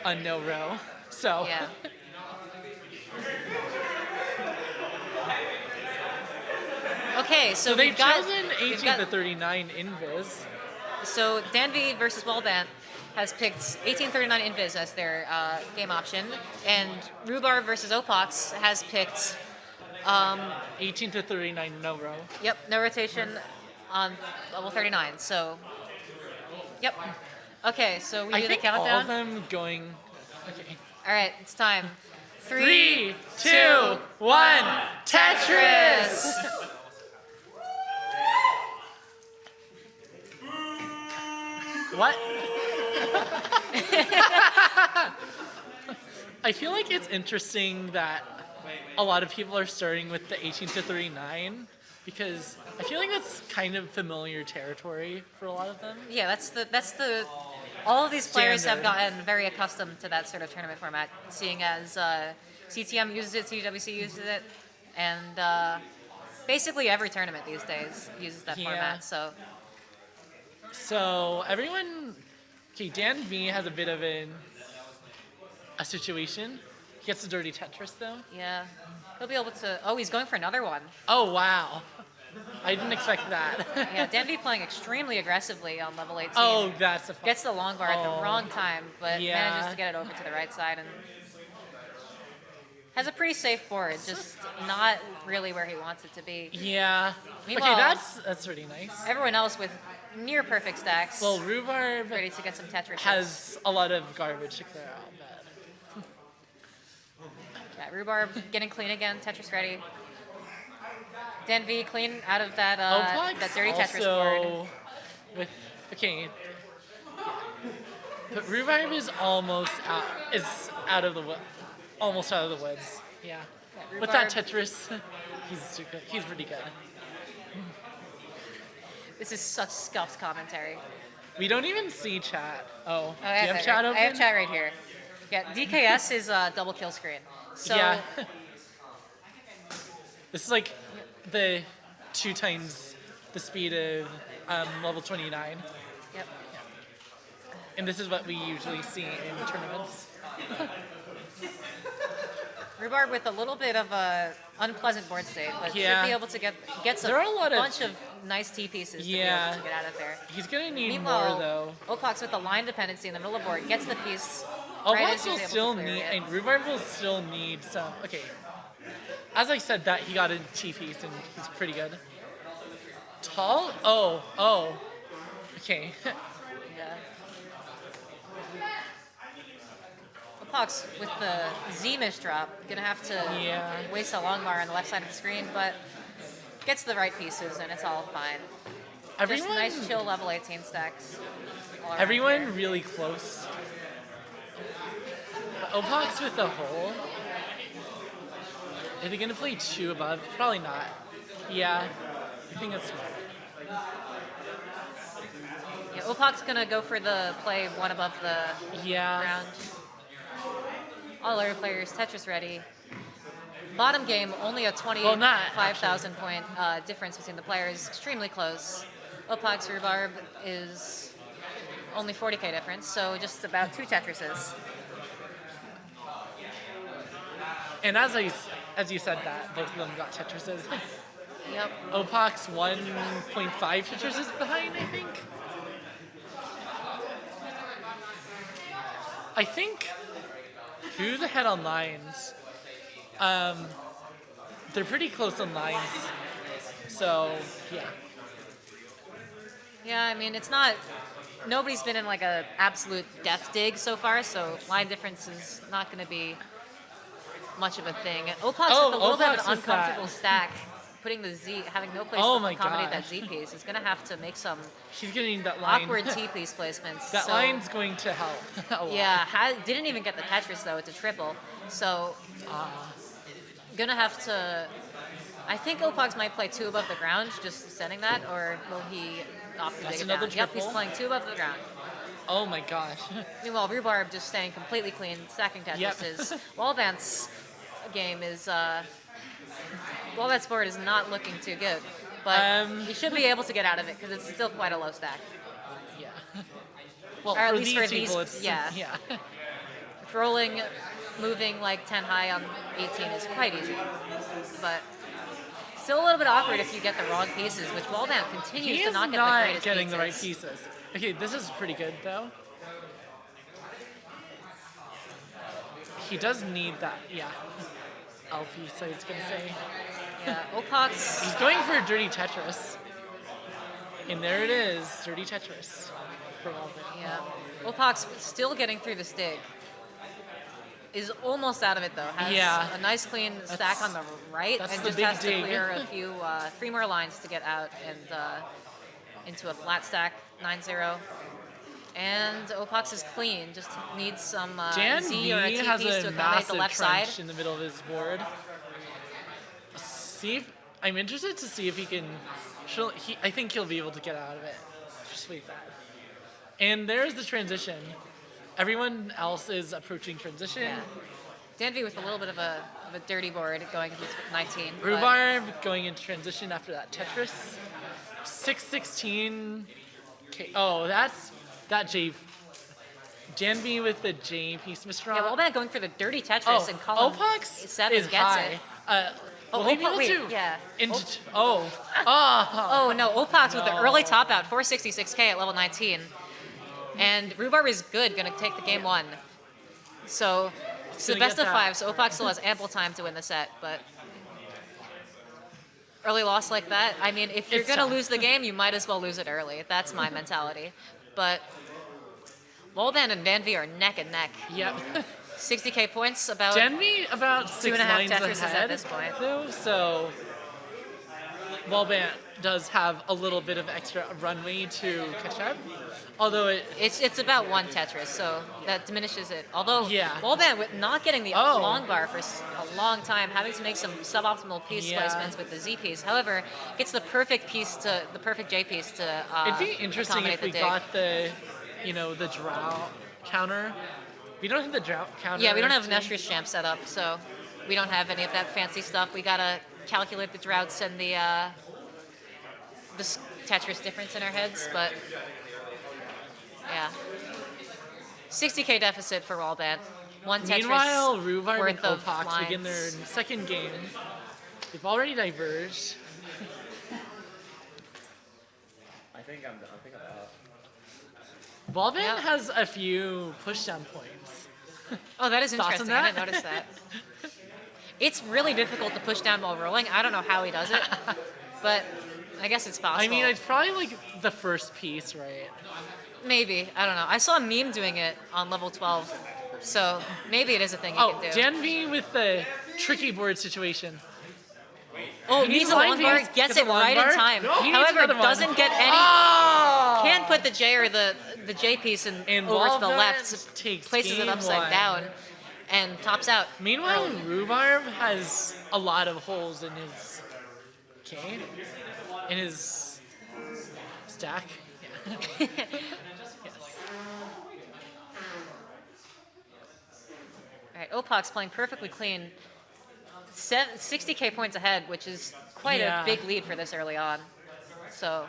a no row. So Yeah. Okay, so they've we've got chosen we've 18 got- to 39 invis. So Danv versus Wallbant has picked 1839 Invis as their game option, and Rhubarb versus Opaux has picked 18 to 39 no row. yep, no rotation on level 39. So yep. Okay, so we I do the think all countdown. of them going. Okay. All right, it's time. 3, 2, 1, Tetris! What? I feel like it's interesting that a lot of people are starting with the 18 to 39 because I feel like that's kind of familiar territory for a lot of them. Yeah, that's the. All of these players have Standard. gotten very accustomed to that sort of tournament format, seeing as CTM uses it, CTWC uses it, and basically every tournament these days uses that Yeah. format. So everyone, okay, Danv has a bit of a situation. He gets a dirty Tetris though. Yeah, he'll be able to. Oh, he's going for another one. Oh wow, I didn't expect that. Yeah, Danv playing extremely aggressively on level 18. Oh, that's a Gets the long bar at Oh. the wrong time, but Yeah. manages to get it over to the right side and has a pretty safe board, just not really where he wants it to be. yeah. Meanwhile- Okay, that's pretty nice. Everyone else with near perfect stacks, Well, Rhubarb ready to get some Tetris. has a lot of garbage to clear out, but Yeah, Rhubarb getting clean again, Tetris ready. Danv clean out of that Opaux that dirty Tetris board. also with okay. But Rhubarb is almost out. Is out of the almost out of the woods. Yeah. Yeah, With that Rhubarb- Tetris, he's pretty good. This is such scuffed commentary. We don't even see chat. Oh, do I you have chat open? I have chat right here. Yeah, DKS is double kill screen. So Yeah. This is like the 2 times the speed of level 29. yep. And this is what we usually see in tournaments. Rhubarb with a little bit of a unpleasant board state, but Yeah. should be able to gets There are a lot of- bunch of nice T pieces to be Yeah. able to get out of there. He's gonna need Meanwhile, more though. Opaux with the line dependency in the middle of the board gets the piece. Opaux right as he's will able to still clear need, it. and Rhubarb will still need some. Okay, as I said that he got a T piece and he's pretty good. Tall? Oh. Okay. Yeah. Opaux with the Z-mish drop, gonna have to Yeah. waste a long bar on the left side of the screen, but gets the right pieces and it's all fine. Everyone, Just nice chill level 18 stacks. all around everyone here. really close. Opaux with the hole. Are they gonna play 2 above? Probably not. Yeah, I think it's smart. Yeah, Opaux gonna go for the play one above the Yeah. ground. All other players, Tetris ready. Bottom game, only a not 25,000 point difference between the players. Extremely close. Opaux Rhubarb is only 40k difference, so just about 2 Tetrises. And as you said that, both of them got Tetrises. Yep. Opaux 1.5 Tetrises behind, I think. I think who's ahead on lines? They're pretty close on lines. So yeah. Yeah, I mean, it's not. Nobody's been in like a absolute death dig so far, so line difference is not going to be much of a thing. Opaux with a little bit of Opaux an with that. uncomfortable stack, putting the Z, having no place Oh to my accommodate that gosh. Z piece, is going to have to make some She's gonna need that line. awkward T piece placements. That so, line's going to help a lot. Yeah, didn't even get the Tetris though. It's a triple, so gonna have to. I think Opaux might play 2 above the ground, just sending that, or will he opt to That's dig it another down? Yep, he's triple? playing 2 above the ground. Oh my gosh. Meanwhile, Rhubarb just staying completely clean, stacking Tetrises. Wallbant's game is, Wallbant's board is not looking too good, but he should be able to get out of it because it's still quite a low stack. Yeah. Well, Or at for least these for these- people, it's yeah. yeah. Rolling, moving like 10 high on 18 is quite easy. But still a little bit awkward if you get the wrong pieces, which Wallbant continues He to is not get not the greatest getting pieces. the right pieces. Okay, this is pretty good though. He does need that, yeah. Alfie, so he's gonna say. Yeah, Opaux. He's going for a dirty Tetris. And there it is, dirty Tetris for Wallbant. Yeah, Opaux still getting through the stick. Is almost out of it though. Has a nice clean stack on the right, and the just big has to dig. clear a few, 3 more lines to get out and into a flat stack 9-0. And Opaux is clean. Just needs some Dan Z V or a T has piece a to accommodate massive the left side. trench in the middle of his board. I'm interested to see if he can. I think he'll be able to get out of it. Just wait that. And there's the transition. Everyone else is approaching transition. Yeah. Danv with a little bit of a dirty board going into 19. but- Rhubarb going into transition after that Tetris. 6-16. Okay. Oh, that's that J. Danv with the J piece, Mr. Yeah, Wallbant going for the dirty Tetris and column Opaux 7 is gets high. it. Will he be able wait, to? yeah. Oh, No, Opaux with the early top out, 466k at level 19. And Rhubarb is good, gonna take the game 1. So it's the gonna best get of that. 5, so Opaux still has ample time to win the set, but early loss like that, I mean, if you're It's gonna tough. lose the game, you might as well lose it early. That's my mentality. But Wallbant and Danv are neck and neck. Yep. 60k points, about Danv about 6 2.5 lines Tetrises ahead at this point. though, so Wallbant does have a little bit of extra runway to catch up. Although It's about 1 Tetris, so that diminishes it. Although Wallbant with not getting the long bar for a long time, having to make some suboptimal piece placements with the Z piece. However, gets the perfect J piece to it'd be interesting accommodate if we the dig. got the drought counter. We don't have the drought counter. Yeah, we don't have too. Nestrus Champ set up, so we don't have any of that fancy stuff. We gotta calculate the droughts and the Tetris difference in our heads, but yeah. 60k deficit for Wallbant. 1 Tetris. Meanwhile, Rhubarb and worth of Opaux begin their lines. second game. They've already diverged. I think I'm up. Wallbant has a few pushdown points. Oh, that is Thoughts on interesting. I that? didn't notice that. It's really difficult to push down while rolling. I don't know how he does it, but I guess it's possible. I mean, it's probably like the first piece, right? Maybe. I don't know. I saw a meme doing it on level 12, so maybe it is a thing you can do. Danv with the tricky board situation. Oh, He needs needs a line long bar, piece. gets Gets it a long right bar. in time. He needs However, another one. doesn't get any. Oh! Can put the J or the J piece over to the Wallbant left, takes places it game upside 1. down, and tops out. Meanwhile, early. Rhubarb has a lot of holes in his in his stack. Yeah. Yes. All right, Opaux playing perfectly clean. 60k points ahead, which is quite a big lead for this early on. So,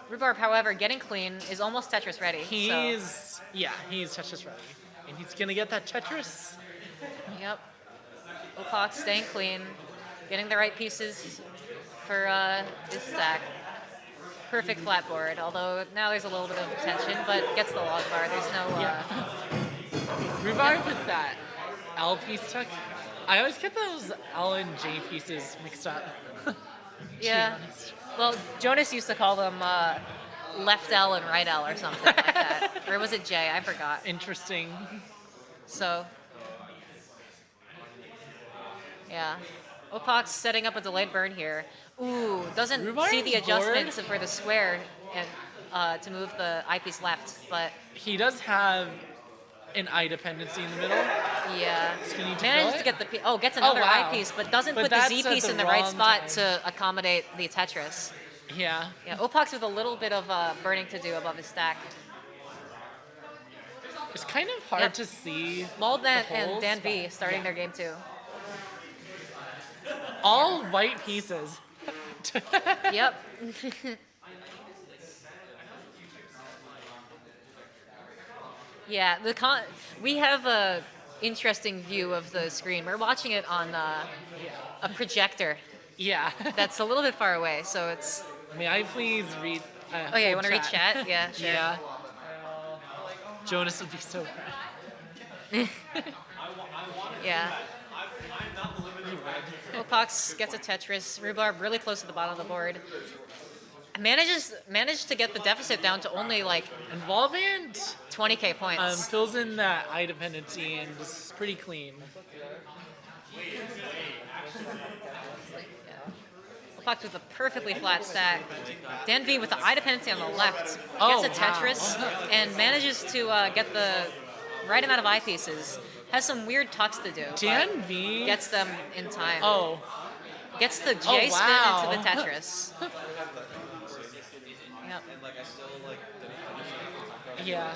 Rhubarb, however, getting clean is almost Tetris ready. He's Tetris ready, and he's gonna get that Tetris. Yep. Opaux staying clean, getting the right pieces for his stack. Perfect flat board, although now there's a little bit of tension, but gets the log bar. There's no. Rhubarb with that L piece tuck. I always get those L and J pieces mixed up. To be Yeah. honest. Well, Jonas used to call them left L and right L or something like that. Or was it J? I forgot. Interesting. So, yeah. Opaux setting up a delayed burn here. Ooh, doesn't Rhubarb's see the adjustment board. for the square and to move the eyepiece left, but He does have an eye dependency in the middle. yeah. So you need to Manages fill to it? get the gets another wow. eyepiece, but doesn't But put the that's Z at piece the in the right wrong spot time. to accommodate the Tetris. Yeah. Yeah, Opaux with a little bit of burning to do above his stack. It's kind of hard Yep. to see. Wallbant the and holes, Danv but- starting yeah. their game too. All white pieces. Yep. Yeah, we have interesting view of the screen. We're watching it on a projector Yeah. that's a little bit far away, so it's. May I please read? Oh yeah, you want to read chat? Yeah, sure. Yeah. Jonas would be so proud. Yeah. Opaux gets a Tetris. Rhubarb really close to the bottom of the board. Managed to get the deficit down to only like And Wallbant 20k points. fills in that eye dependency and is pretty clean. Opaux with a perfectly flat stack. Danv with the eye dependency on the left gets Oh, a Tetris and manages to get the right amount of eye pieces. Has some weird tucks to do. but Danv. gets them in time. Oh. Gets the J Oh, wow. spin into the Tetris. Yep. Yeah.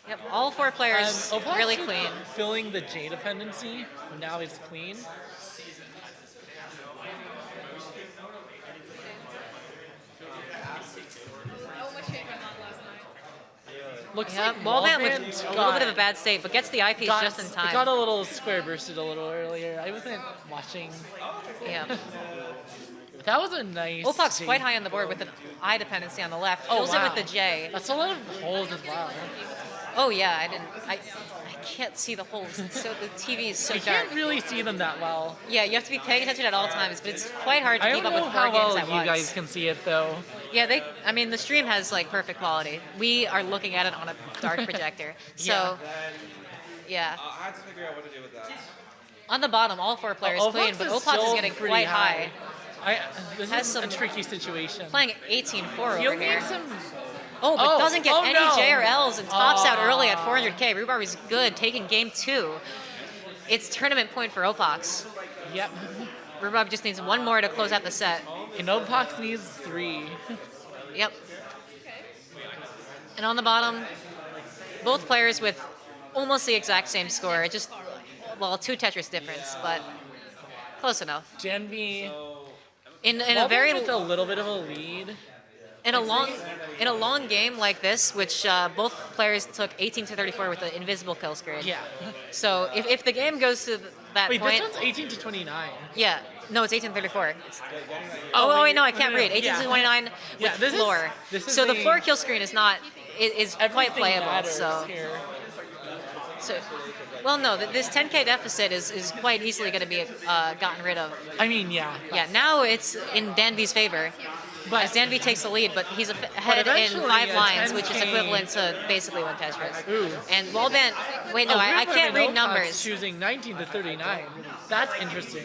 Yep. All four players Opaux really is clean. Filling the J dependency. Now it's clean. Looks Yep. like Wallbant with Wallbant a little bit of a bad state, but gets the eyepiece just in It time. got a little square bursted a little earlier. I wasn't watching. Yeah. That was a nice. Opaux J. quite high on the board with the eye dependency on the left. Oh, Fills wow. it with the J. That's a lot of holes as well. Oh yeah, I can't see the holes. It's so the TV is so You dark. can't really see them that well. Yeah, you have to be paying attention at all times, but it's quite hard to I keep don't up know with four how games well at you once. guys can see it though. Yeah, I mean, the stream has like perfect quality. We are looking at it on a dark projector. So, yeah. I had to figure out what to do with that. On the bottom, all four players Opaux clean, but is Opaux is still getting pretty quite high. This Has is some- a tricky situation. Playing 18-4 He'll over here. need some. Oh, but Oh, doesn't get oh, any no. J or Ls and tops out Aw. early at 400k. Rhubarb is good, taking game 2. It's tournament point for Opaux. Yep. Rhubarb just needs one more to close out the set. And Opaux needs 3. Yep. And on the bottom, both players with almost the exact same score. Just, well, 2 Tetris difference, but close enough. Janvi. In a very with a little bit of a lead. in a long game like this, which both players took 18-34 with the invisible kill screen. Yeah. So if the game goes to that Wait, point, this one's 18 to 29. yeah, no, it's 18-34. Oh wait, no, I can't read. 18-29 Yeah, with this is- floor. this is So the a- floor kill screen is not is quite Everything playable. matters So here. well, no, this 10k deficit is quite easily going to be gotten rid of. I mean, yeah. Yeah, now it's in Danv's favor. But As Danv takes the lead, but he's ahead in eventually 5 a lines, which is 10K equivalent to basically one Tetris. Ooh. And Wallbant, wait, no, I Rhubarb can't and read Opaux numbers. Choosing 19 to 39. That's interesting.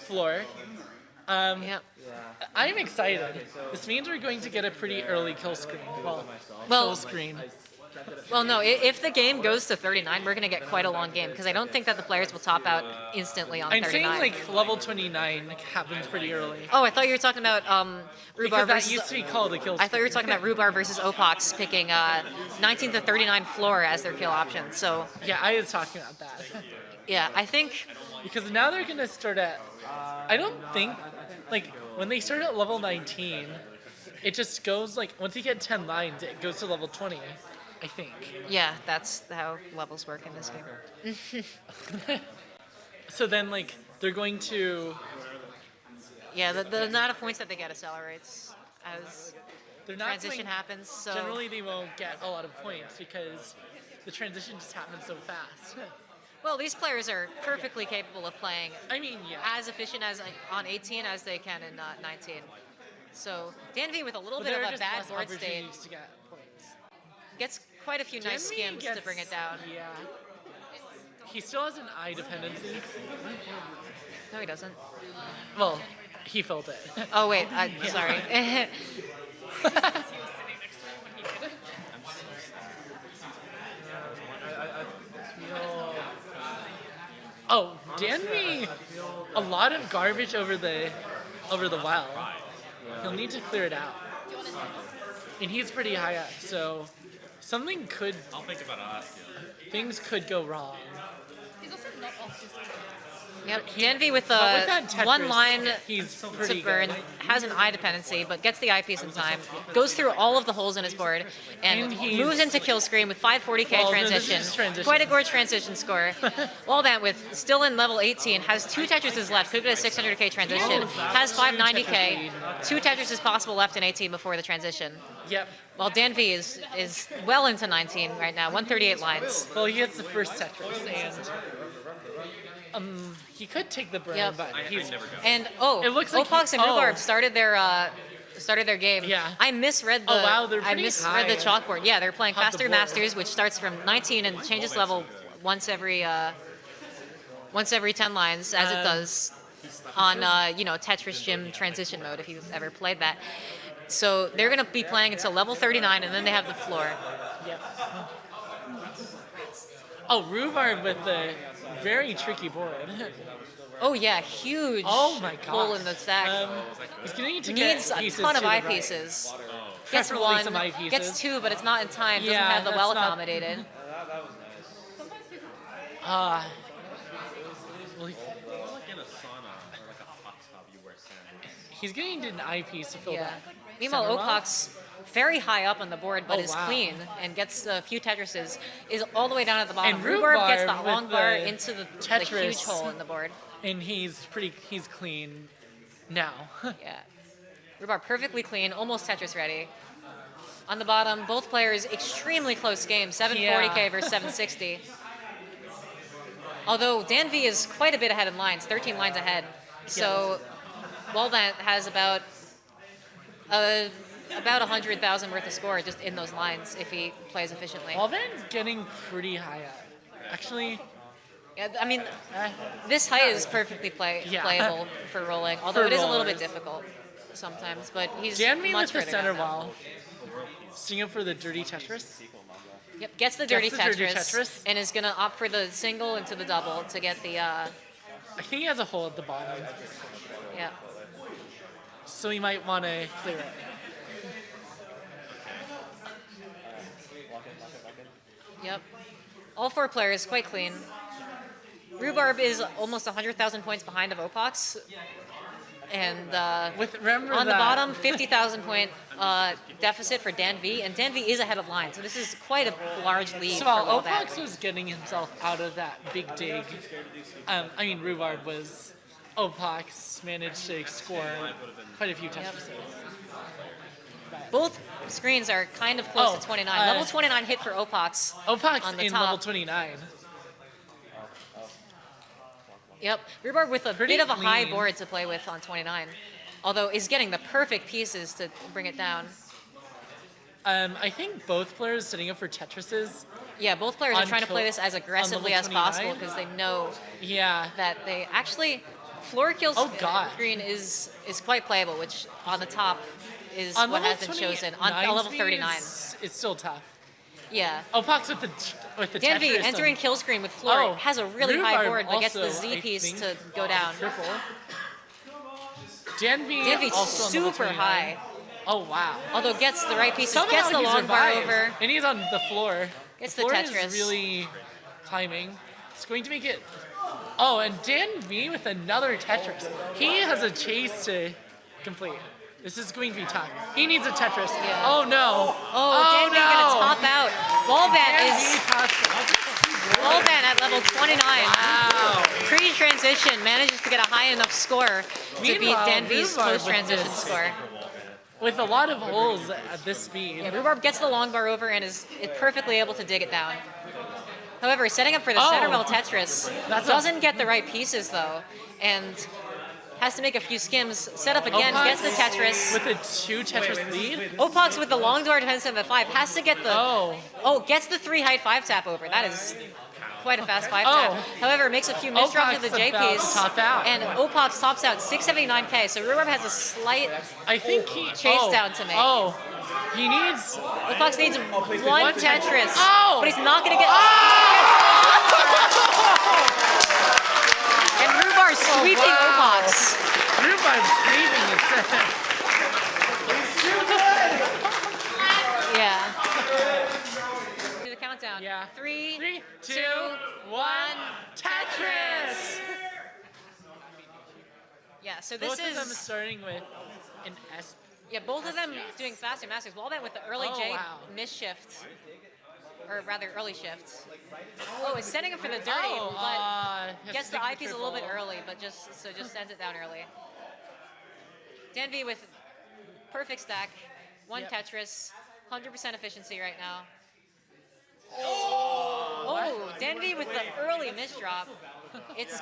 Floor. Yep. I'm excited. This means we're going to get a pretty early kill screen. Well, Well- kill screen. Well, no, if the game goes to 39, we're going to get quite a long game, because I don't think that the players will top out instantly on I'm 39. saying like level 29 happens pretty early. Oh, I thought you were talking about Because Rhubarb that versus... used to be called a kill screen. I thought you were talking about Rhubarb versus Opaux picking 19 to 39 floor as their kill option. So, Yeah, I was talking about that. yeah, I think... Because now they're going to start at... I don't think... Like, when they start at level 19, it just goes like... Once you get 10 lines, it goes to level 20, I think. Yeah, that's how levels work in this game. So then, like, they're going to... Yeah, the amount of points that they get accelerates as They're not transition playing- happens. So Generally, they won't get a lot of points because the transition just happens so fast. well, these players are perfectly capable of playing I mean, yeah. as efficient as on 18 as they can in 19. So Danv with a little But bit there of are a just bad less board state opportunities to get points. gets quite a few nice Janvi skims to gets- bring it down. Yeah. He still has an eye dependency. No, he doesn't. Well, he felt it. Oh wait, I'm sorry. Oh, Danby, a lot of garbage over the well. He'll need to clear it out. And he's pretty high up, so something could. I'll think about us. Things could go wrong. He's also not off Discord. Yep, Danv with but with that Tetris, one line he's to pretty burn, good. has an eye dependency, but gets the eyepiece in time, goes through all of the holes in his board, and moves into kill screen with 540k Well, this transition. is transition. Quite a gorgeous transition score. Wallbant with still in level 18, has 2 Tetrises left, could get a 600k transition, has 590k, 2 Tetrises possible left in 18 before the transition. Yep. While Danv is well into 19 right now, 138 lines. Well, he gets the first Tetris, and he could take the burn, Yep. but he's And It looks like Opaux and Rhubarb started their game. Yeah. I misread the Oh, wow, they're I pretty misread the high chalkboard. Yeah, they're playing on the Faster board. Masters, which starts from 19 and changes level once every 10 lines, as it does on Tetris Gym transition mode if you've ever played that. So they're gonna be playing until level 39, and then they have the floor. Yep. Oh, Rhubarb with the very tricky board. Oh yeah, huge Oh my god. hole in the stack. He's getting to Needs get a pieces ton of to the right. eyepieces. Gets Preferably one, some eyepieces. gets 2, but it's not in time. Doesn't Yeah, have the that's well not- accommodated. That was nice. Well, Like in a sauna or like a hot tub, you wear sand. he's getting an eyepiece to fill Yeah. that. Meanwhile, center well. Opaux, very high up on the board, but Oh, is wow. clean and gets a few Tetrises, is all the way down at the bottom. And Rhubarb gets the Rhubarb long with bar the into the huge Tetris. hole in the board. And he's clean now. Yeah. Rhubarb perfectly clean, almost Tetris ready. On the bottom, both players extremely close game, 740k Yeah. versus 760. Although Danv is quite a bit ahead in lines, 13 lines ahead. So Wallbant has about 100,000 worth of score just in those lines if he plays efficiently. Wallbant's getting pretty high up. Actually, Yeah, I mean, eh, this height is perfectly Yeah. playable for rolling, although For it is a little bit rollers. difficult sometimes. But he's Danv much with the further center down now. wall. Sting up for the dirty Tetris. Yep, gets the dirty, the dirty Tetris, Tetris. and is gonna opt for the single into the double to get the I think he has a hole at the bottom, yeah. so he might want to clear it. Yep. All 4 players quite clean. Rhubarb is almost 100,000 points behind of Opaux. And Remember on the that- bottom, 50,000 point deficit for Danv, and Danv is ahead of line, so this is quite a large lead So for while Wallbant. Opaux was getting himself out of that big dig, Rhubarb was. Opaux managed to score quite a few Tetrises. Both screens are kind of close Oh, to 29. Level 29 hit for Opaux. Opaux On the in top. level 29. Yep, Rhubarb with a Pretty bit of a high clean. board to play with on 29, although is getting the perfect pieces to bring it down. I think both players setting up for Tetrises. Yeah, both players are On trying to play to- this as aggressively on as level possible 29? because they know Yeah. that they actually floor kill Oh, God. screen is quite playable, which on the top is On what level has been chosen 29 on level 39. It's still tough. Yeah. Opaux with the Danv Tetris. entering kill screen with floor Oh, has a really high Rhubarb board, but gets the also, Z I piece think, to go down. triple. Danv Danv's also on level super 29. high, Oh wow. although gets the right pieces, Somehow gets the he long bar survived. over. And he's on the floor. Gets the the floor Tetris. is really climbing. It's going to make it. Oh, and Danv with another Tetris. He has a chase to complete. This is going to be tough. He needs a Tetris. Yeah. Oh no. Oh, Danv no. gonna top out. Wallbant Danv is tops- Wallbant at level 29. Wow. Pre-transition manages to get a high enough score to beat Meanwhile, Danv's Rhubarb with post-transition this- score. With a lot of holes at this speed. Yeah, Rhubarb gets the long bar over and is perfectly able to dig it down. However, setting up for the Oh. center well Tetris That's doesn't get the right pieces though, and has to make a few skims. Set up again, Opaux gets the Tetris. With a 2 Tetris lead. Opaux with the long door defense of the 5 has to get the gets the 3 height 5 tap over. That is quite a fast 5 tap. Oh. However, makes a few misdrops with the J Opaux piece, about to top out. and Opaux tops out 679k. So Rhubarb has a slight I think he chase down to make. Oh, he needs. Opaux needs one Tetris, Oh. but he's not gonna get. And Rhubarb sweeping wow. Opaux. Rhubarb sweeping his Yeah. Do the countdown. Yeah. 3, 3, 2, 2, 1. Tetris. Yeah, so this Both of them is starting with an S. yeah, both of them doing faster masters. Wallbant with the early Oh, J wow. miss shift, or rather early shift. Oh, it's setting him for the dirty, Oh, but gets the eyepiece a little bit early, but just sends it down early. Danv with perfect stack, one Yep. Tetris, 100% efficiency right now. Oh, Danv with the early misdrop. It's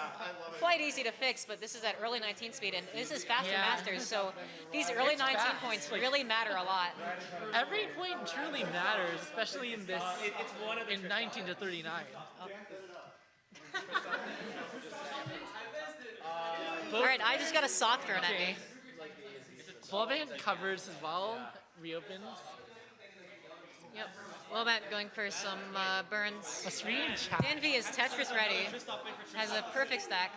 quite easy to fix, but this is at early 19 speed, and this is faster Yeah. masters, so these early It's 19 fast. points Like- really matter a lot. Every point truly matters, especially in this It's one of the in 19 to 39. All right, I just got a sock thrown at me. Wallbant covers as well, reopens. Yep. Wallbant going for some burns. A screen chat. Danv is Tetris ready, has a perfect stack.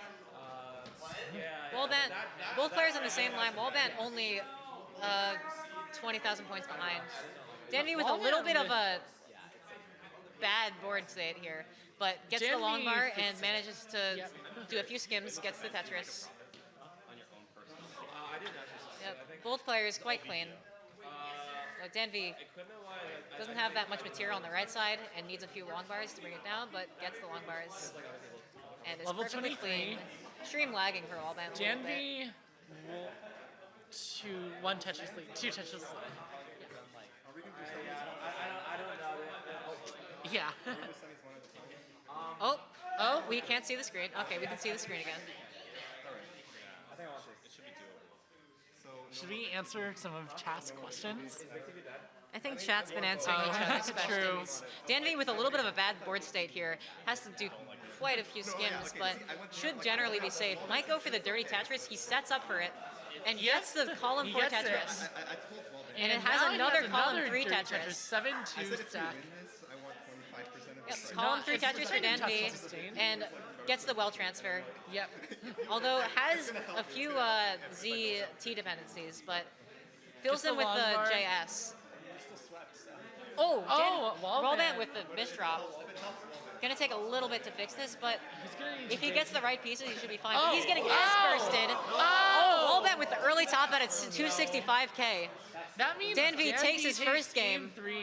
Wallbant, both players on the same line. Wallbant only 20,000 points behind. Danv with a little bit of a bad board state here, but gets the long Danv bar fixes and it. manages to do a few skims, gets the Tetris. on your own personal. I didn't actually. Yep. Both players quite clean. Danv Equipment-wise, doesn't have that much material on the right side and needs a few long bars to bring it down, but gets the long bars. And is Level perfectly 23. clean. Stream lagging for Wallbant a little bit. Danv, one Tetris lead, two Tetris lead. I don't know. Yeah. Oh, we can't see the screen. Okay, we can see the screen again. I think it should be doable. Should we answer some of chat's questions? I think chat's been answering each other's questions. Danv with a little bit of a bad board state here. Has to do quite a few skims, but should generally be safe. Might go for the dirty Tetris. He sets up for it and gets the column He 4 gets it. Tetris. I told Wallbant. And it now has he another column 3 dirty Tetris. 7-2 I said if you stack. win this, I want 25% of Yep, this. column 3 it's Tetris for not even tough to Danv sustain. and gets the well transfer. Yep. Although it has a few ZT dependencies, but fills Just them the with the long bar. JS. Oh, Wallbant. Wallbant with the misdrop. Gonna take a little bit to fix this, but He's gonna need if to he fix- gets the right pieces, he should be fine. Oh, He's getting oh, S-bursted. oh. Wallbant with the early top out at 265k. That means Danv takes his first game game. 3.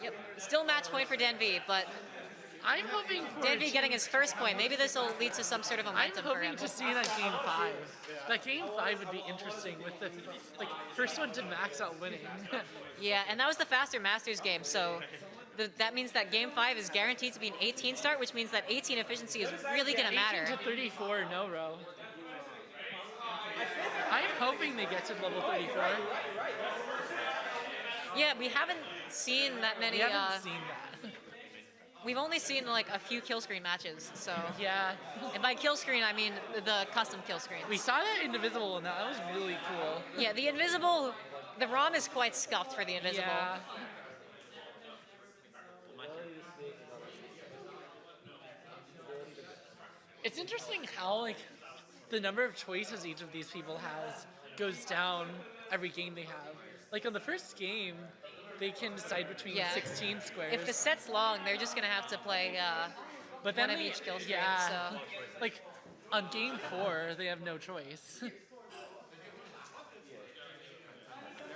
Yep, still match point for Danv, but I'm hoping for Danv getting his first point. Maybe this will lead to some sort of I'm momentum for hoping him. to see that game 5. That game 5 would be interesting with the first one to max out winning. Yeah, and that was the faster Masters game, so that means that game 5 is guaranteed to be an 18 start, which means that 18 efficiency is really going to 18 matter. to 34, no row. I'm hoping they get to level 34. Yeah, we haven't seen that many. We haven't seen that. We've only seen like a few kill screen matches, so. Yeah. And by kill screen, I mean the custom kill screens. We saw that Indivisible, and that was really cool. Yeah, the invisible, the ROM is quite scuffed for the invisible. Yeah. It's interesting how like the number of choices each of these people has goes down every game they have. Like on the first game, they can decide between Yeah. 16 squares. If the set's long, they're just gonna have to play but one then of they- each kill screen. Yeah. So. Like on game 4, they have no choice.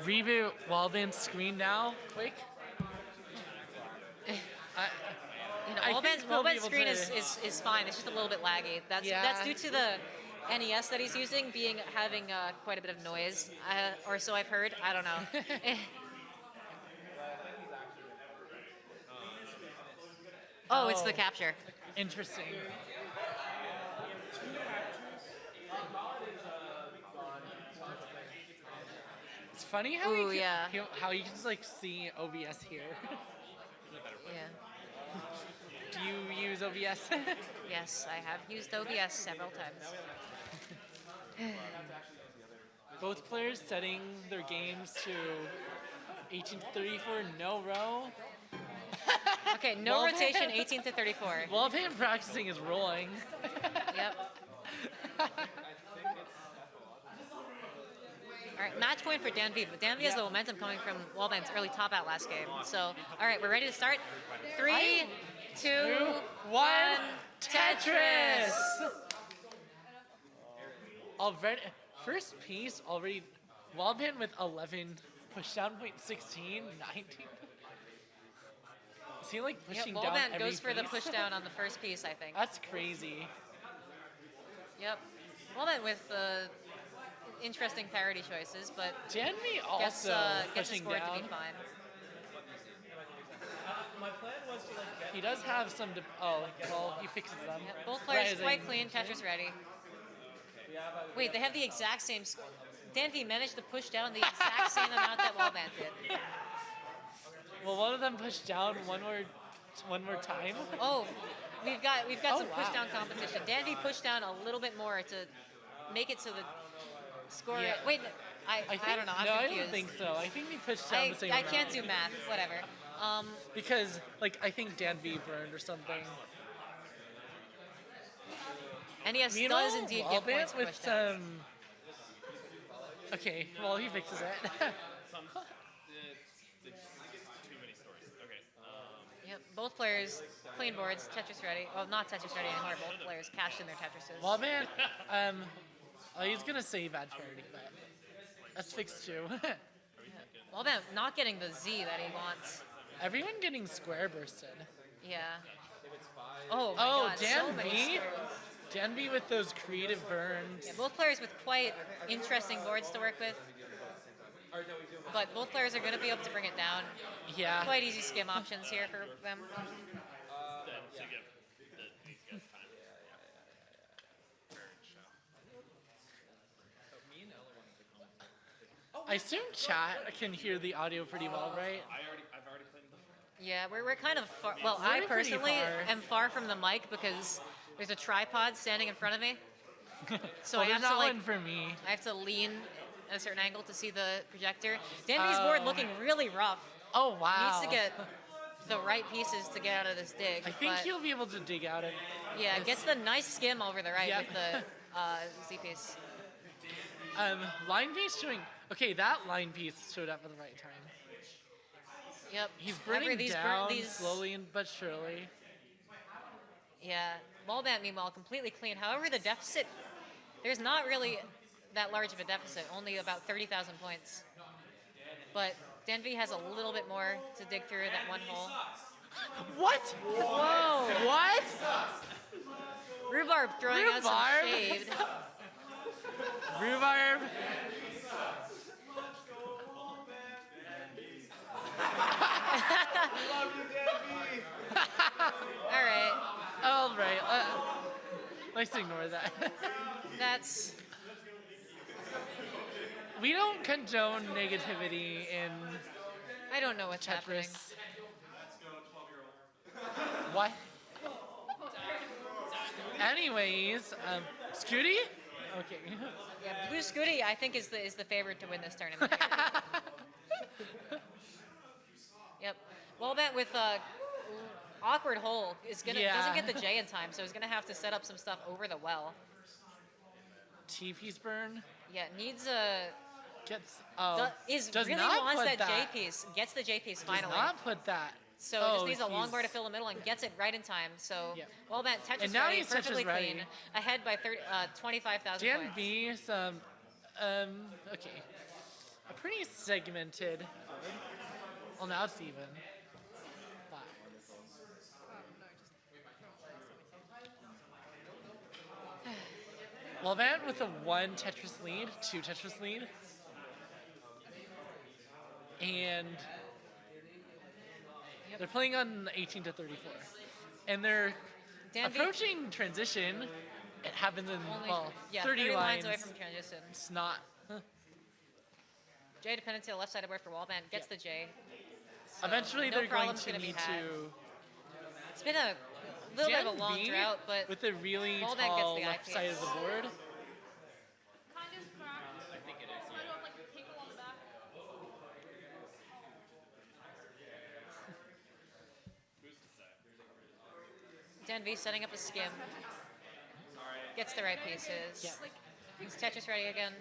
Reboot Wallbant screen now, quick. You know, I Wallbant's think they'll be able screen to- is fine. It's just a little bit laggy. That's Yeah. due to the NES that he's using having quite a bit of noise, or so I've heard. I don't know. Oh, it's the capture. Interesting. It's funny how Ooh, yeah. how you can just like see OBS here. Yeah. Do you use OBS? Yes, I have used OBS several times. Both players setting their games to 18 to 34, no row. Okay, no Wallbant- rotation, 18 to 34. Wallbant practicing is rolling. Yep. All right, match point for Danv, but Danv has the momentum coming from Wallbant's early top out last game. So, all right, we're ready to start. 3, 2, 1, Tetris! Already, first piece already. Wallbant with 11, pushdown point 16, 19. Is he like pushing down Wallbant every goes for the piece? pushdown on the first piece, I think. That's crazy. Yep. Wallbant with interesting parity choices, but Danv gets also gets the pushing score to down. be fine. My plan was to like get. He does have some. Oh, well, he fixes them. Yep, both players Rising. quite clean, Tetris ready. Wait, they have the exact same score. Danv managed to push down the exact same amount that Wallbant did. Well, one of them pushed down one more time. Oh, we've got Oh, some wow. push down competition. Danv pushed down a little bit more to make it so the score. Yeah. Wait, I think, don't know. I'm no, confused. I don't think so. I think they pushed down the same I amount. can't do math. Whatever. Because, like, I think Danv burned or something. NES Meanwhile, does indeed give points Wallbant for with push down. some. Okay, well, he fixes it. Too many stories. Okay. Yep, both players clean boards, Tetris ready. Well, not Tetris ready anymore. Both players cashed in their Tetrises. Wallbant, he's gonna save ad parity, but that's fixed too. Wallbant not getting the Z that he wants. Everyone getting square bursted. Yeah. Oh my Oh, god, so many Danv? squares. Danv with those creative burns. Yeah, both players with quite interesting boards to work with. But both players are going to be able to bring it down. Yeah. Quite easy skim options here for them. To give these guys time. I assume chat can hear the audio pretty well, right? I've already played before. Yeah, we're kind of far. Well, I We're pretty personally far. am far from the mic because there's a tripod standing in front of me. So Well, I have there's to not like one for me. I have to lean at a certain angle to see the projector. Danvy's board looking really rough. Oh wow. Needs to get the right pieces to get out of this dig. I think but he'll be able to dig out of. yeah, gets the nice skim over the right Yep. with the Z piece. Line piece showing. Okay, that line piece showed up at the right time. Yep. He's burning these down these slowly but surely. Yeah, Wallbant meanwhile completely clean. However, the deficit, there's not really that large of a deficit, only about 30,000 points. But Danv has a little bit more to dig through that one hole. What? Whoa! What? Rhubarb throwing out some Rhubarb? shade. Rhubarb. All right, All right. Let's ignore that. that's We don't condone negativity in I don't know what's happening. Tetris. What? Anyways, Scooty? Okay. Yeah, Blue Scooty I think is the favorite to win this tournament. Yep, Wallbant with awkward hole is doesn't get the J in time, so he's gonna have to set up some stuff over the well. T-piece burn Yeah, needs a gets. is does really not wants put that J piece, gets the J piece Does finally. not put that. So Oh, just needs a long he's- bar to fill the middle and gets it right in time. So Yep. Wallbant Tetris And now ready, he's Tetris perfectly ready. clean, ahead by 25,000 Dan points. V, some, okay. A pretty segmented. Well, now it's even. Wow. Wallbant with a 1 Tetris lead, 2 Tetris lead. And they're playing on 18 to 34. And they're Dan V approaching transition. It happens in, only, well, yeah, 30 lines. away from transition. It's not. J dependent to the left side of board for Wallbant, gets Yeah. the J. So Eventually no they're going problem's to gonna be need had. to. It's been a little bit of a Dan long V drought, but with a really Wallbant tall gets the left IP. side of the board. Kind of cracked. I think it is. So I don't like the tinkle on the back. Who's to say? Dan V setting up a skim. Gets the right pieces. Yeah. He's Tetris ready again.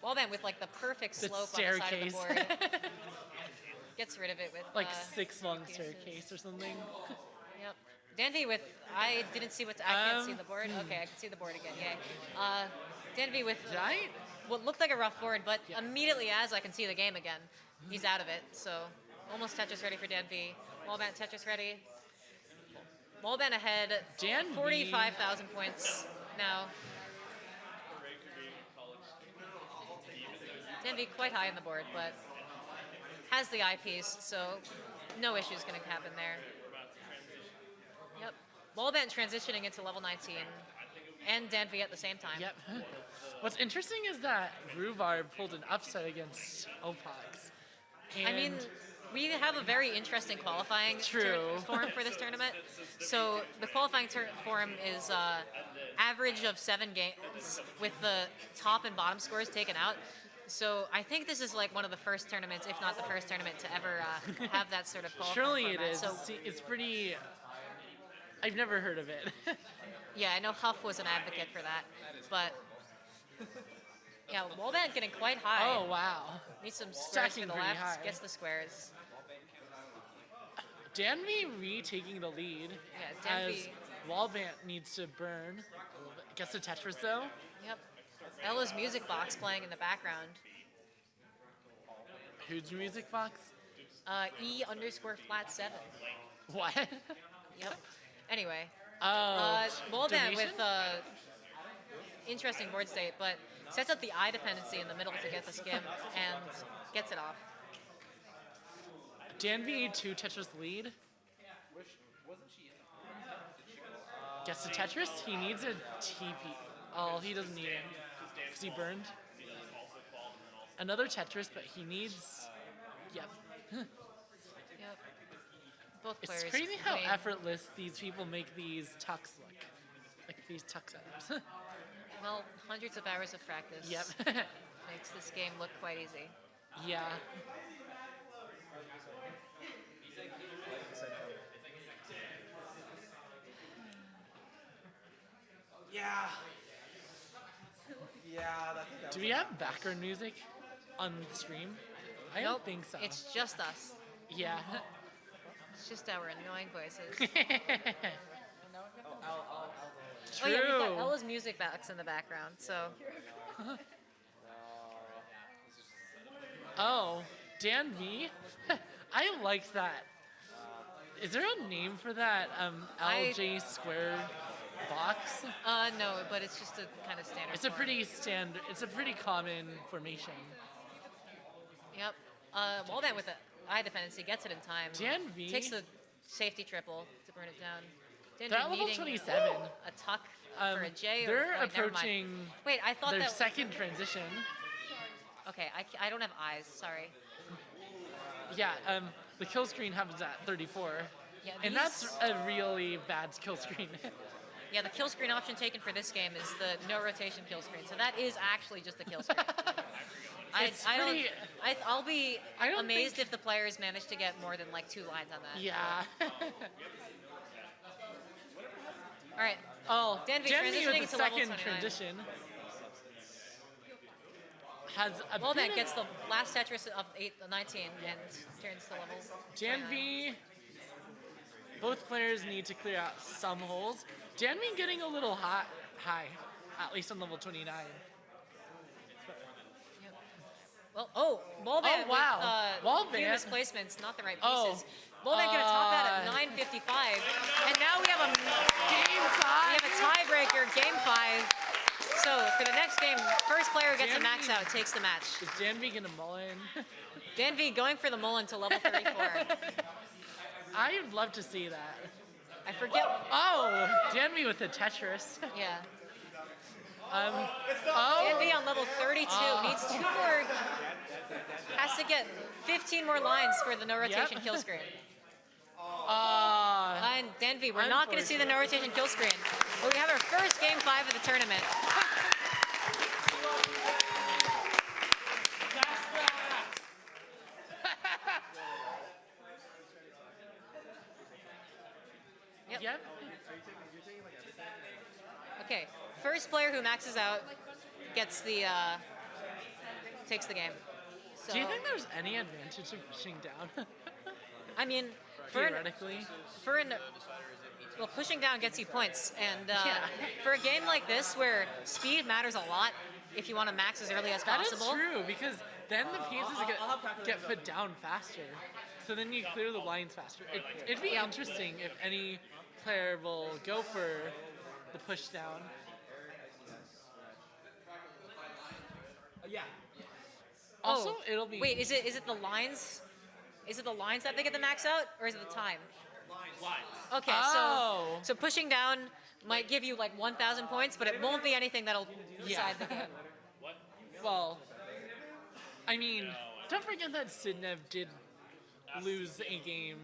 Wallbant with like the perfect The slope on the side of the staircase. board. Gets rid of it with Like 6 6 long staircase or something. Yep. Danv with I didn't see I can't see the board. Okay, I can see the board again. Yay. Danv with Right? what looked like a rough board, but Yeah. immediately as I can see the game again, he's out of it. So almost Tetris ready for Danv. Wallbant Tetris ready. Wallbant ahead. Danv. 45,000 points now. Danv quite high on the board, but has the eyepiece, so no issues going to happen there. Yep. Wallbant transitioning into level 19 and Danv at the same time. Yep. What's interesting is that Rhubarb pulled an upset against Opaux. I mean, we have a very interesting qualifying True. form for this tournament. So the qualifying form is average of 7 games with the top and bottom scores taken out. So I think this is like one of the first tournaments, if not the first tournament, to ever have that sort of qualifying surely it format. is. So It's pretty. I've never heard of it. yeah, I know Huff was an advocate for that, but yeah, Wallbant getting quite high. Oh wow. Needs some squares Stacking for the pretty left. high. Gets the squares. Danv retaking the lead. Yeah, as Danv. Wallbant needs to burn. A little bit. Gets the Tetris though. Yep. Ella's music box playing in the background. Who's music box? E_flat7. What? Yep. Anyway, Oh. Wallbant donation? with interesting board state, but sets up the eye dependency in the middle to get the skim and gets it off. Danv 2 Tetris lead. Gets the Tetris. He needs a TP. Oh, he doesn't need it because he burned. Another Tetris, but he needs. Yep. Yep. Both It's players. crazy how playing- effortless these people make these tucks look. Like these tuck setups. Well, hundreds of hours of practice Yep. makes this game look quite easy. Yeah. Yeah. Yeah, that Do we have background music on the stream? I Nope, don't think so. It's just us. Yeah. It's just our annoying voices. True. Oh yeah, we've got Ella's music box in the background, so Oh, Danv. I like that. Is there a name for that LJ squared box? no, but it's just a kind of standard. It's a form. pretty standard. It's a pretty common formation. Yep. Wallbant with the eye dependency gets it in time. Danv. Takes the safety triple to burn it down. Danv They're at level needing 27. a tuck for a J. They're or, wait, never mind. approaching Wait, I thought their that. second transition. Okay, I don't have eyes. Sorry. Yeah, the kill screen happens at 34. Yeah, And that's a really bad kill screen. Yeah, the kill screen option taken for this game is the no rotation kill screen. So that is actually just a kill screen. It's pretty- I'll be I don't amazed think- if the players manage to get more than like 2 lines on that. Yeah. All right. Oh, Danv Danv transitioning with the to level second 29. transition has a Wallbant bit of- gets the last Tetris of 19 and turns to level. Danv. Both players need to clear out some holes. Danv getting a little high, at least on level 29. Well, Wallbant Oh, wow. with few Wallbant. misplacements, not the right Oh. pieces. Wallbant gonna top that at 9:55, and now we have a Game 5. tiebreaker, game 5. So for the next game, first player who gets a Danv. max out takes the match. Is Danv gonna mullen? Danv going for the Mullen to level 34. I'd love to see that. I forget. Oh, Danv with the Tetris. Yeah. Oh, Danv on level 32 needs 2 more. Has to get 15 more lines for the no rotation Yep. kill screen. uh, And Danv, we're not going to see the no rotation kill screen, but we have our first game 5 of the tournament. Yep. yep. Okay, first player who maxes out gets the takes the game. So Do you think there's any advantage to pushing down? I mean, for Theoretically. well, pushing down gets you points, and Yeah. for a game like this where speed matters a lot, if you want to max as early as That is possible. true, because then the pieces I'll have get put down faster. So then you clear the lines faster. It'd be Yeah. interesting if any player will go for the push down. Yeah. Also, it'll be... Wait, is it the lines? Is it the lines that they get the max out, or is it the time? Lines. Okay, Oh. so pushing down might give you like 1,000 points, but it won't be anything that'll decide the game. What? Well, I mean, don't forget that Sidnev did lose a game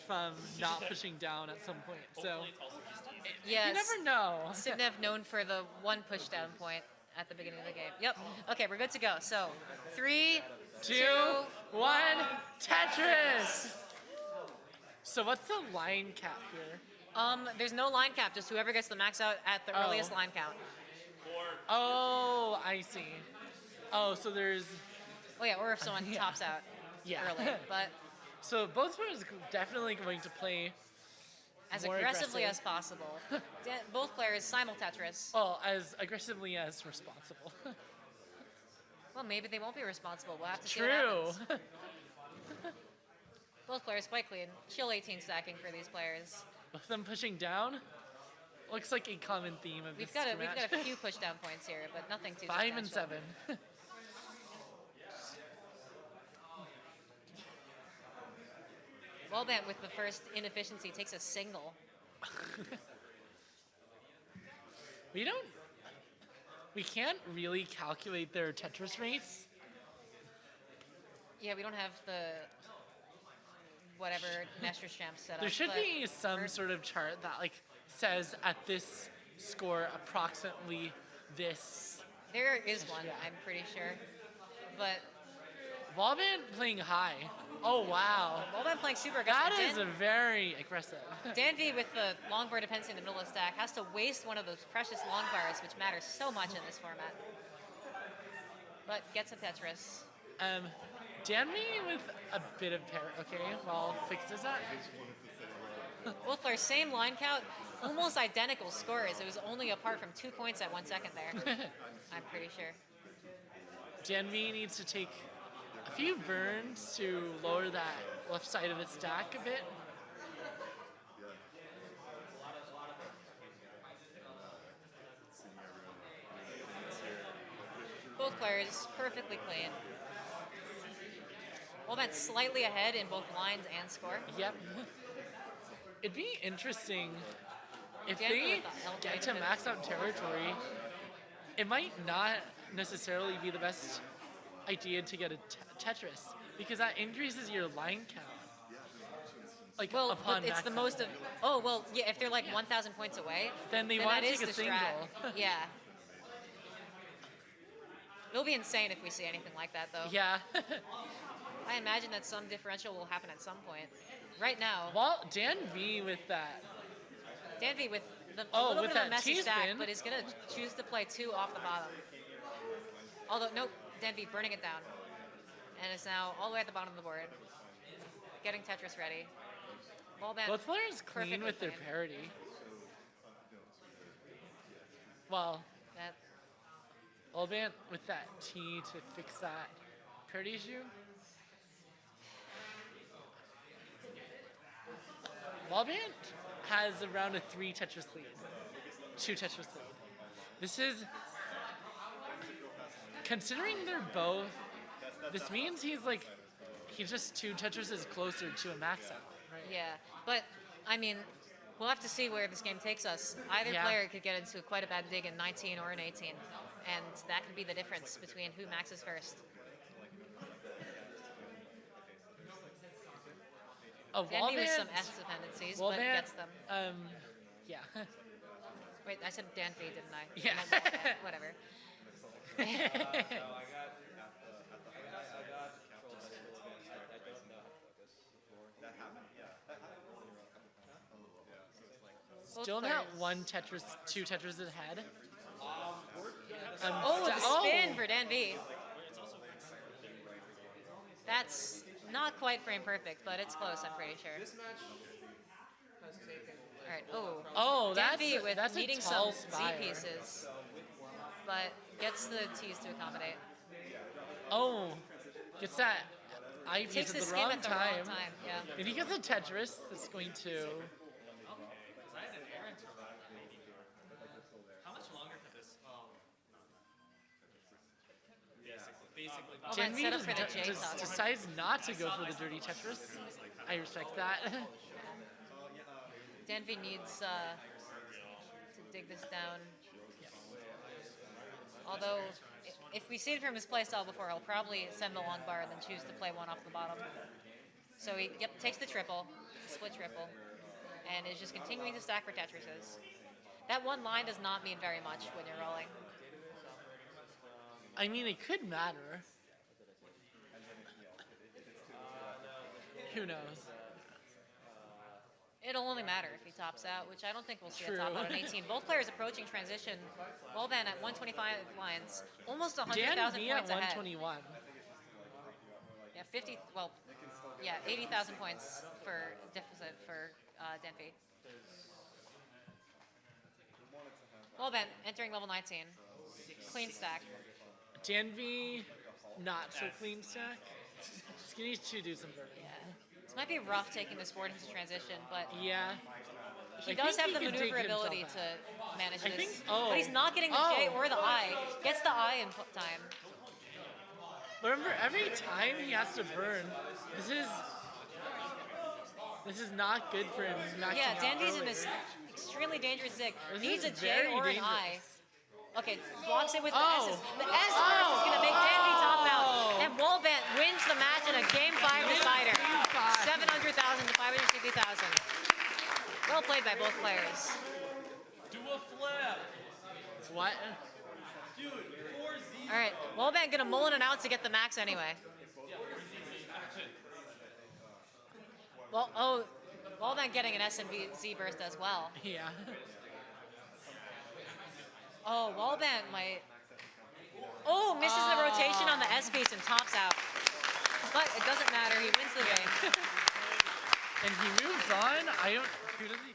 from not pushing down at some point. So Hopefully it's also just easy. Yes. you never know. Sidnev known for the one push down point at the beginning of the game. Yep. Okay, we're good to go. So 3, 2, 1, Tetris! So what's the line cap here? There's no line cap, just whoever gets the max out at the earliest line count. Oh, I see. Oh, so there's... Oh yeah, or if someone tops out Yeah. early. But So both players definitely going to play as more aggressively aggressive. as possible. Both players simul Tetris. Well, as aggressively as responsible. Well, maybe they won't be responsible. We'll have to see what True. happens. Both players quite clean. Chill 18 stacking for these players. With them pushing down, looks like a common theme of We've this got match. a few push down points here, but nothing too 5 and substantial. 7. Wallbant with the first inefficiency takes a single. We can't really calculate their Tetris rates. Yeah, we don't have the whatever Nestor Champ set up. There should but be some we're- sort of chart that like says at this score approximately this. There is one, Yeah. I'm pretty sure. But Wallbant playing high. Oh wow. Wallbant playing super aggressive. That is very aggressive. Danv with the long bar dependency in the middle of the stack has to waste one of those precious long bars, which matters so much in this format. But gets a Tetris. Danv with a bit of parry. Okay, well, fixes that. Both players, same line count, almost identical scores. It was only apart from 2 points at 1 second there. I'm pretty sure. Danv needs to take a few burns to lower that left side of its stack a bit. Both players perfectly clean. Wallbant slightly ahead in both lines and score. Yep. It'd be interesting if Danv they with the get to elevated max out territory. It might not necessarily be the best idea to get a Tetris because that increases your line count. Like Well, upon but it's max the out. most of. Oh well, yeah. If they're like 1,000 points away, Then they then wanna that is take a the strat. single. Yeah. It'll be insane if we see anything like that, though. Yeah. I imagine that some differential will happen at some point. Right now, Well, Danv with that. Danv with the Oh, a little with bit of that a messy stack, T-spin. but is gonna choose to play 2 off the bottom. Although nope, Danv burning it down, and it's now all the way at the bottom of the board, getting Tetris ready. Wallbant Both players clean perfectly with their clean. parity. Well, That Wallbant with that T to fix that parity issue. Wallbant has around a 3 Tetris lead. 2 Tetris lead. This is... Considering they're both... This means he's just 2 Tetrises closer to a max out, right? Yeah, but I mean, we'll have to see where this game takes us. Either Yeah. player could get into quite a bad dig in 19 or in 18, and that could be the difference between who maxes first. Oh, Danv with some Wallbant... S dependencies, but Wallbant, gets them. Yeah. Wait, I said Danv, didn't I? Yeah. I meant Wallbant, whatever. Still Both not players. 1 Tetris, 2 Tetris ahead. Oh, the spin for Danv. That's not quite frame perfect, but it's close, I'm pretty sure. This match has taken. All right. Oh. Oh, Danv that's with a needing tall some spire. Z pieces. but gets the T's to accommodate. Oh, gets that eye piece Takes at the the skim wrong at the time. wrong time. Yeah. If he gets a Tetris, that's going to. Because I had an errand for that. How much longer could this? Oh, no. Basically. Well, Danv set up for the just, J just toss. decides not to go for the dirty Tetris. I respect that. Danv needs to dig this down. Although, if we see it from his playstyle before, he'll probably send the long bar and then choose to play one off the bottom. So he takes the triple, split triple, and is just continuing to stack for Tetrises. That one line does not mean very much when you're rolling. I mean, it could matter. Who knows? It'll only matter if he tops out, which I don't think we'll see True. a top out on 18. Both players approaching transition. Wallbant at 125 lines, almost 100,000 Danv at points ahead. 121. Yeah, 50. Well, yeah, 80,000 points for deficit for Danv. Wallbant entering level 19. Clean stack. Danv, not so clean stack. He's gonna need to do some burning. Yeah. This might be rough taking this board into transition, but Yeah. he I does think have the he could dig maneuverability himself to manage I this. think- oh. But he's not getting the J Oh. or the I. Gets the I in time. Remember, every time he has to burn, this is not good for him. He's maxing Yeah, out Dandy's in earlier. this extremely dangerous zig. This Needs a is J very or an I. dangerous. Okay, blocks it with the Oh. S's. The S first is going to make Danby top out. And Wallbant wins the match in a Game 5 decider. 700,000 to 550,000. Well played by both players. Do a flip. What? Dude, 4Z. All right, Wallbant going to mulligan it out to get the max anyway. Well, oh, Wallbant getting an S and Z burst as well. Yeah. Oh, Wallbant might. Oh, misses the rotation on the S piece and tops out. But it doesn't matter. He wins the game. And he moves on. Who does he